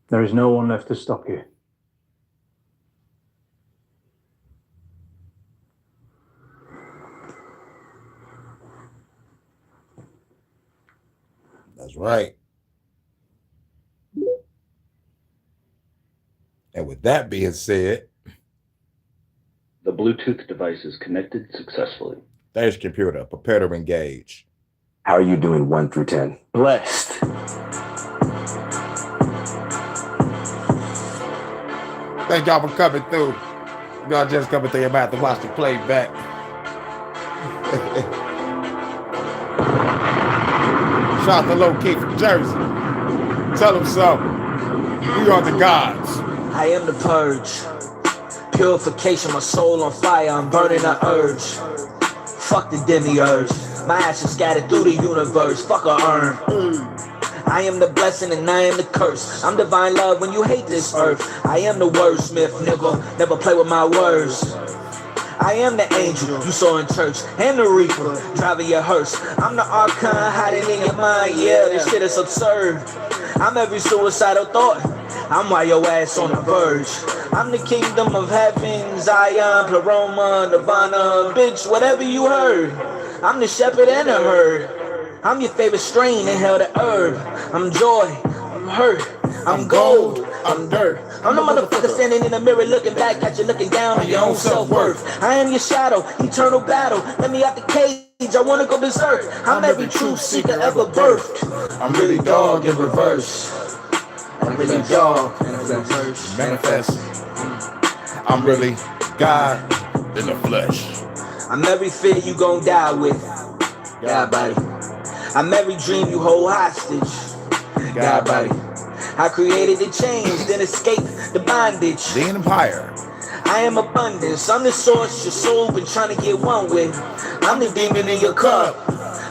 there is no one left to stop you. That's right. And with that being said, the Bluetooth device is connected successfully. there's computer. Prepare to engage. How are you doing 1 through 10? Blessed. Thank y'all for coming through. Y'all just coming through. About to watch the playback. Shout out to Low Key from Jersey. Tell them something. We are the gods. I am the purge. Purification, my soul on fire. I'm burning the urge. Fuck the demiurge. My ashes scattered through the universe. Fuck a urn. I am the blessing and I am the curse. I'm divine love when you hate this earth. I am the wordsmith, never play with my words. I am the angel you saw in church, and the reaper driving your hearse. I'm the archon hiding in your mind. Yeah, this shit is absurd. I'm every suicidal thought. I'm why your ass on the verge. I'm the kingdom of heaven, Zion, Pleroma, Nirvana, bitch, whatever you heard. I'm the shepherd and the herd. I'm your favorite strain, inhale the herb. I'm joy, I'm hurt, I'm gold, I'm dirt. I'm the motherfucker standing in the mirror looking back at you, looking down on your own self-worth. I am your shadow, eternal battle. Let me out the cage, I wanna go berserk. I'm every truth seeker ever birthed. I'm really dog in reverse. I'm really dog in reverse. Manifest. I'm really God in the flesh. I'm every fear you gon' die with. God body. I'm every dream you hold hostage. God body. I created the chains, then escaped the bondage. The Empire. I am abundance. I'm the source your soul been trying to get one with. I'm the demon in your cup.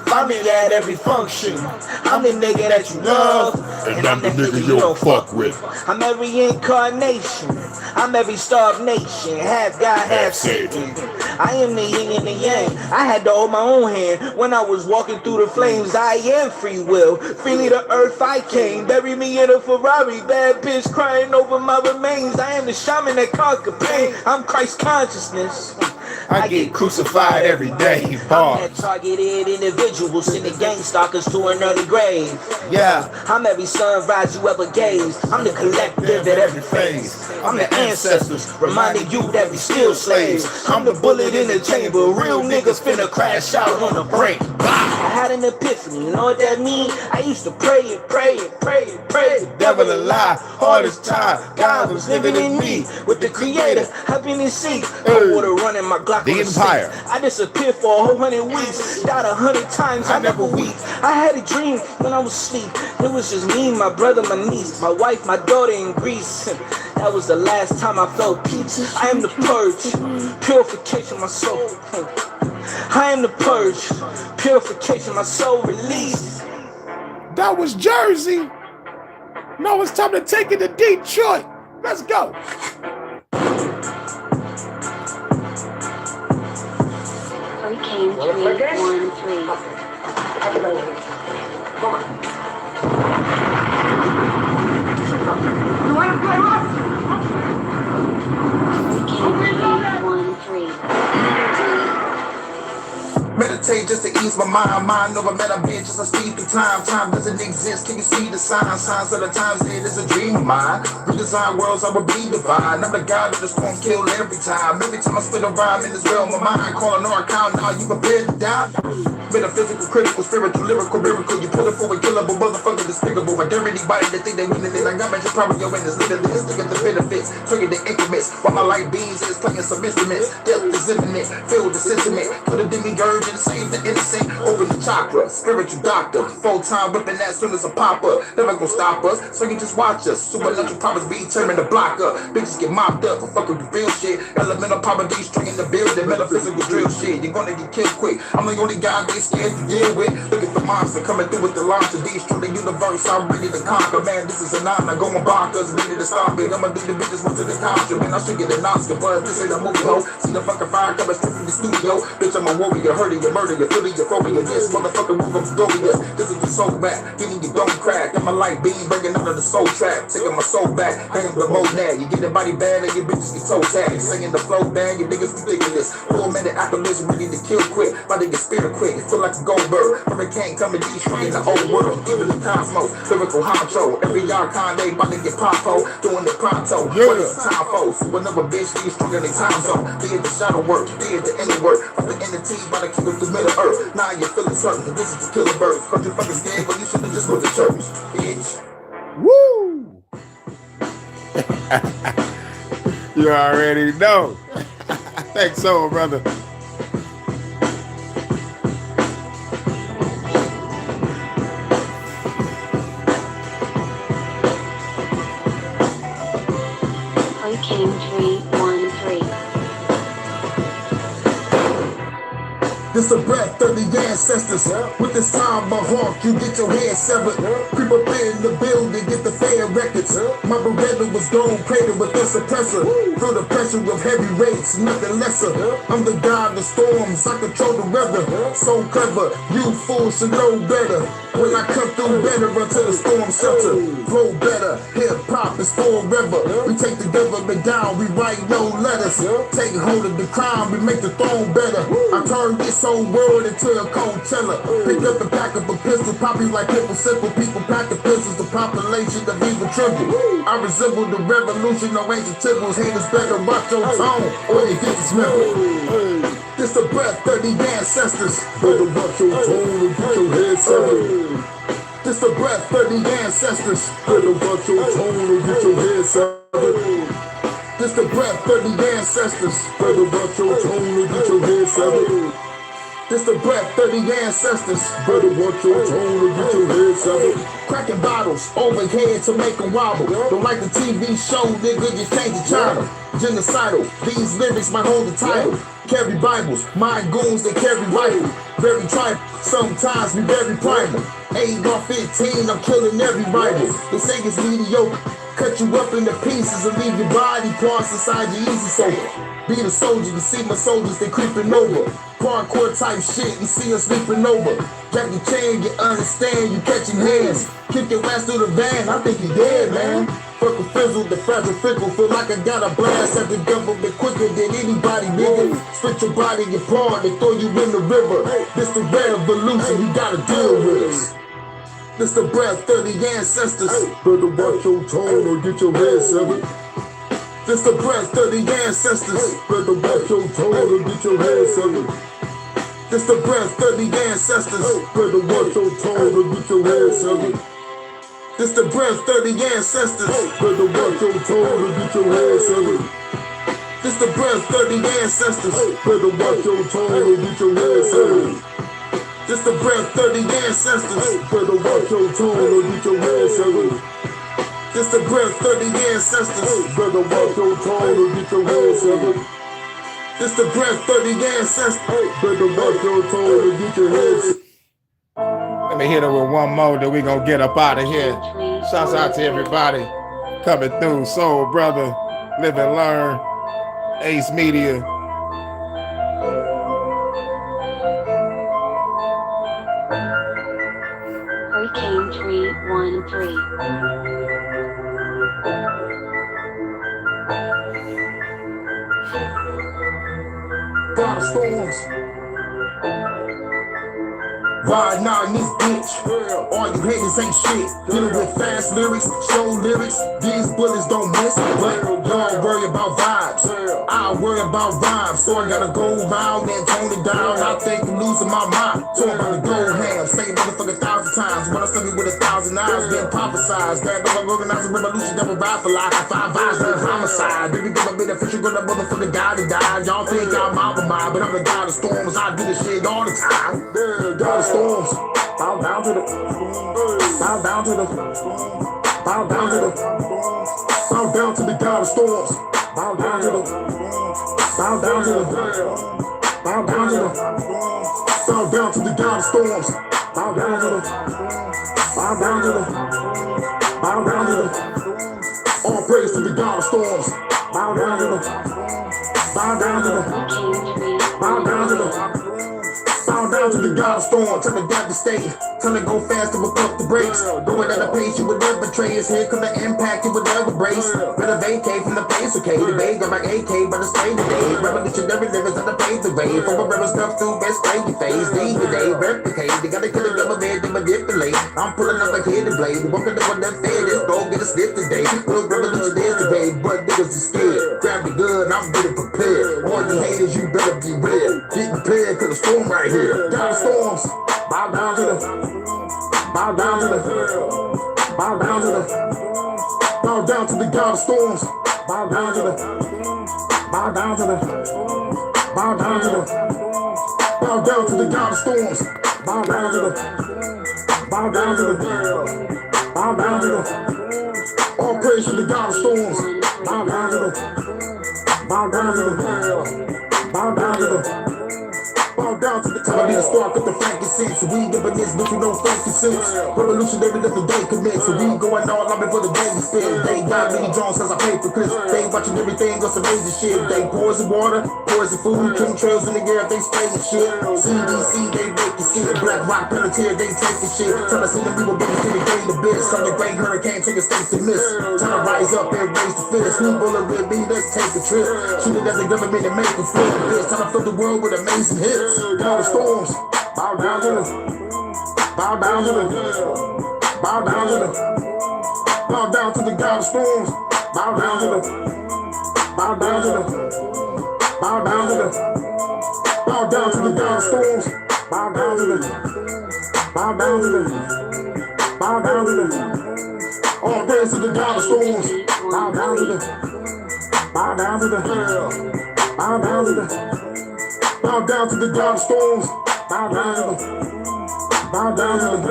Find me at every function. I'm the nigga that you love, and I'm the nigga you don't fuck with. I'm every incarnation. I'm every starved nation. Half God, half Satan. I am the yin and the yang. I had to hold my own hand when I was walking through the flames. I am free will. Freely to earth I came. Bury me in a Ferrari. Bad bitch crying over my remains. I am the shaman that conquer pain. I'm Christ consciousness. I get crucified every day. I'm that targeted individual, sending gang stalkers to an early grave. Yeah. I'm every sunrise you ever gazed. I'm the collective at every phase. I'm the ancestors, reminding you that we still slaves. I'm the bullet in the chamber, real niggas finna crash out on the brink. I had an epiphany, you know what that mean? I used to pray and pray and pray and pray. The devil a lie, hardest time. God was living in me, with the creator, I've been in seat. I water running my Glock. The Empire. I disappeared for a whole 100 weeks. Died 100 times, I never weep. I had a dream when I was asleep. It was just me, my brother, my niece, my wife, my daughter in Greece. That was the last time I felt peace. I am the purge, purification, my soul. I am the purge, purification, my soul release. That was Jersey. No, it's time to take it to Detroit. Let's go. Hurricane 313. Hurricane 313. Meditate just to ease my mind over meta bitch as I speed through time. Time doesn't exist, can you see the signs? Signs of the times it is a dream of mine. Redesign worlds, I will be divine. I'm the god of the storm, kill every time. Every time I spit a rhyme in this realm of mine. Calling our account, now you prepared to die. Metaphysical, critical, spiritual, lyrical, miracle. You pull it forward, killable, motherfucker, despicable. I dare anybody to think they winning it. I got mental power, yo, in this little list. Look at the benefits, trigger the increments. While my light beams is playing some instruments. Death is imminent, feel the sentiment. Put a demiurge and save the innocent. Open the chakra, spiritual doctor. Full-time whipping as soon as a pop up. Never gonna stop us, so you just watch us. Supernatural powers be determined to block up. Bitches get mopped up for fucking the real shit. Elemental poverty string in the building. Metaphysical drill shit. You're gonna get killed quick. I'm the only guy they scared to deal with. Look at the monster coming through with the launch of destroy the universe. I'm ready to conquer. Man, this is an honor. Going bonkers, ready to stop it. I'ma do the bitches once to the concert. Man, I should get an Oscar, but this ain't a movie, ho. See the fucking fire coming straight from the studio. Bitch, I'm a warrior, hurting you, murder you, feeling your phobia. This motherfucker move, I'm glorious. This is the soul back, getting you don't crack. Got my light beam breaking out of the soul trap, taking my soul back. Hanging the mode now. You get a body bad and your bitches get toe tagged. Singing the flow bang, your niggas ridiculous. 4 minute accolades, ready to kill quick. Body get spirit quick. It feel like a Goldberg. Hurricane coming destroying the whole world. Even the cosmos, lyrical honcho. Every archon they about to get popo, doing the pronto. What is time for? Whenever bitch be stronger than time zone. Be it the shadow work, be it the inner work. From the entity by the king of the middle earth. Now you're feeling certain. This is the killer bird. Cause you fucking scared, but you should've just went to church, bitch. Woo! You already know. Thanks so, brother. Hurricane 313. This a breath of the ancestors. With this time my hawk, you get your head severed. Creep up in the building, get the fair records. My Beretta was gold plated with a suppressor. Feel the pressure of heavy rates, nothing lesser. I'm the god of storms, I control the weather. So clever, you fools should know better. When I come through better until the storm shelter. Flow better, hip hop is forever. We take the government down, we write no letters. Take hold of the crime, we make the throne better. I turn this whole world into a cold teller. Pick up the pack of a pistol, pop you like people simple. People pack the pistols, the population of evil tremble. I resemble the revolution, no ancient temples. Haters better watch your tone, or you get dismembered. This the breath of the ancestors. Better watch your tone and get your head severed. This the breath of the ancestors. Better watch your tone and get your head severed. This the breath of the ancestors. Better watch your tone and get your head severed. This the breath of the ancestors. Better watch your tone and get your head severed. Cracking bottles overhead to make them wobble. Don't like the TV show, nigga, you change the channel. genocidal. These lyrics might hold the title. Carry Bibles, mind goons, they carry rifle. Very tribal, sometimes we very primal. 8 or 15, I'm killing every rival. They say it's mediocre, cut you up into pieces and leave your body parts inside your easy sofa. Be the soldier, you see my soldiers, they creeping over. Parkour type shit, you see us sleeping over. Jackie Chan, you understand, you catching hands. Kick your ass through the van, I think you dead, man. Fuck a fizzle, the fragile fickle. Feel like I got a blast at the government quicker than anybody, nigga. Split your body apart, they throw you in the river. This the revolution, you gotta deal with us. This the breath of the ancestors. Better watch your tone or get your head severed. This the breath of the ancestors. Better watch your tone or get your head severed. This the breath of the ancestors. Better watch your tone or get your head severed. This the breath of the ancestors. Better watch your tone or get your head severed. This the breath of the ancestors. Better watch your tone or get your head severed. This the breath of the ancestors. Better watch your tone or get your head severed. This the breath of the ancestors. Better watch your tone or get your head severed. This the breath of the ancestors. Better watch your tone or get your head severed. Let me hit her with one more, then we gonna get up out of here. Shouts out to everybody coming through. Soul Brother, Live and Learn, Ace Media. Hurricane 313. God of storms. Riding out in this bitch. All you haters ain't shit. Dealing with fast lyrics, show lyrics. These bullets don't miss. But y'all worry about vibes. I worry about rhymes. So I gotta go round and tone it down. I think I'm losing my mind. So I'm about to go ham. Say it motherfucker 1,000 times. When I study with 1,000 eyes, being prophesized. That I'm organizing revolution, never ride for life. 5 eyes, no homicide. Baby, give a bit of official, gonna motherfucker die to die. Y'all think I'm out of mind, but I'm the god of storms. I do this shit all the time. God of storms. Bow down to the. Bow down to the. Bow down to the. Bow down to the god of storms. Bow down to the. Bow down to the. Bow down to the. Bow down to the god of storms. Bow down to the. Bow down to the. Bow down to the. All praise to the god of storms. Bow down to the. Bow down to the. Bow down to the. Bow down to the god of storms. Tell it devastate. Tell it go fast to whip up the brakes. Going at a pace you would never trace. Here come the impact you would never brace. Better vacate from the pace, okay? The bay got like AK, but it's stay today. Revolutionary lyrics that pave the way. From a river stuff through best play your face. Day to day, replicate. They gotta kill the government, they manipulate. I'm pulling up like hidden blade. Walking up on that fed, this go get a slip today. Little revolutionary today, but niggas is scared. Grab the gun, I'm getting prepared. All you haters, you better be real. Get prepared, cause the storm right here. God of storms. Bow down to the. Bow down to the. Bow down to the. Bow down to the god of storms. Bow down to the. Bow down to the. Bow down to the. Bow down to the god of storms. Bow down to the. Bow down to the. Bow down to the. All praise to the god of storms. Bow down to the. Bow down to the. Bow down to the. Bow down to the time I need to start with the frankincense. We ain't giving this, but you know frankincense. Revolutionary let the day commence. So we going all out before the day we spend. They got Billy Jones cause I paid for Chris. They watching everything on some major shit. They poison water, poison food, chemtrails in the air, they spraying shit. CDC, they making shit. Black Rock Pelletier, they taking shit. Tell us in the people baby to the great abyss. Some the great hurricane take a state to miss. Time to rise up and raise the fist. New bullet with me, let's take a trip. Shoot it as a government and make a flip. This time to fill the world with amazing hits. God of storms, bow down to the, bow down to the, bow down to the, bow down to the god of storms, bow down to the, bow down to the, bow down to the, bow down to the god of storms, bow down to the, bow down to the, bow down to the, all praise to the god of storms, bow down to the, bow down to the, bow down to the. Bow down to the god of storms. Bow down to the. Bow down to the.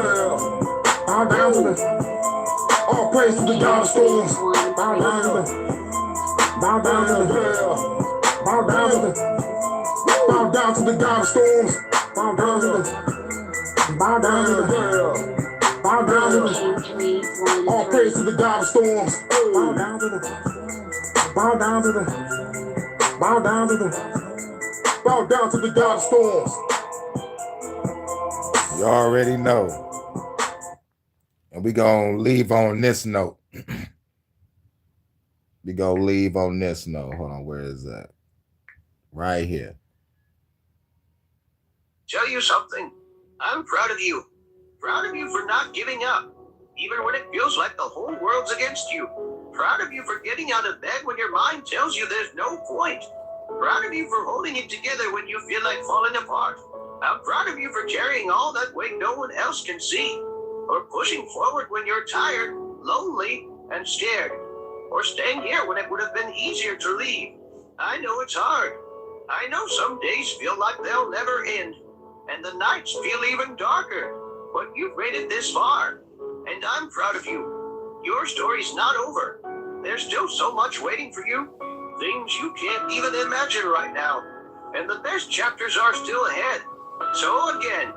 Bow down to the. All praise to the god of storms. Bow down to the. Bow down to the hell. Bow down to the. Bow down to the god of storms. Bow down to the. Bow down to the hell. Bow down to the. All praise to the god of storms. Bow down to the. Bow down to the. Bow down to the. Bow down to the god of storms. You already know. And we gonna leave on this note. We gonna leave on this note. Hold on, where is that? Right here. Tell you something. I'm proud of you. Proud of you for not giving up, even when it feels like the whole world's against you. Proud of you for getting out of bed when your mind tells you there's no point. Proud of you for holding it together when you feel like falling apart. I'm proud of you for carrying all that weight no one else can see. Or pushing forward when you're tired, lonely, and scared. Or staying here when it would have been easier to leave. I know it's hard. I know some days feel like they'll never end. And the nights feel even darker. But you've made it this far. And I'm proud of you. Your story's not over. There's still so much waiting for you. Things you can't even imagine right now. And the best chapters are still ahead. So again,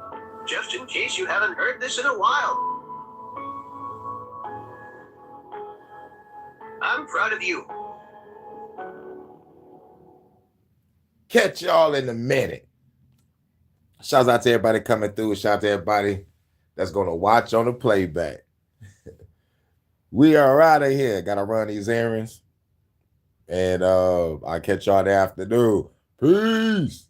just in case you haven't heard this in a while, I'm proud of you. Catch y'all in a minute. Shouts out to everybody coming through. Shout out to everybody that's gonna watch on the playback. We are out of here. Gotta run these errands. And I'll catch y'all in the afternoon. Peace.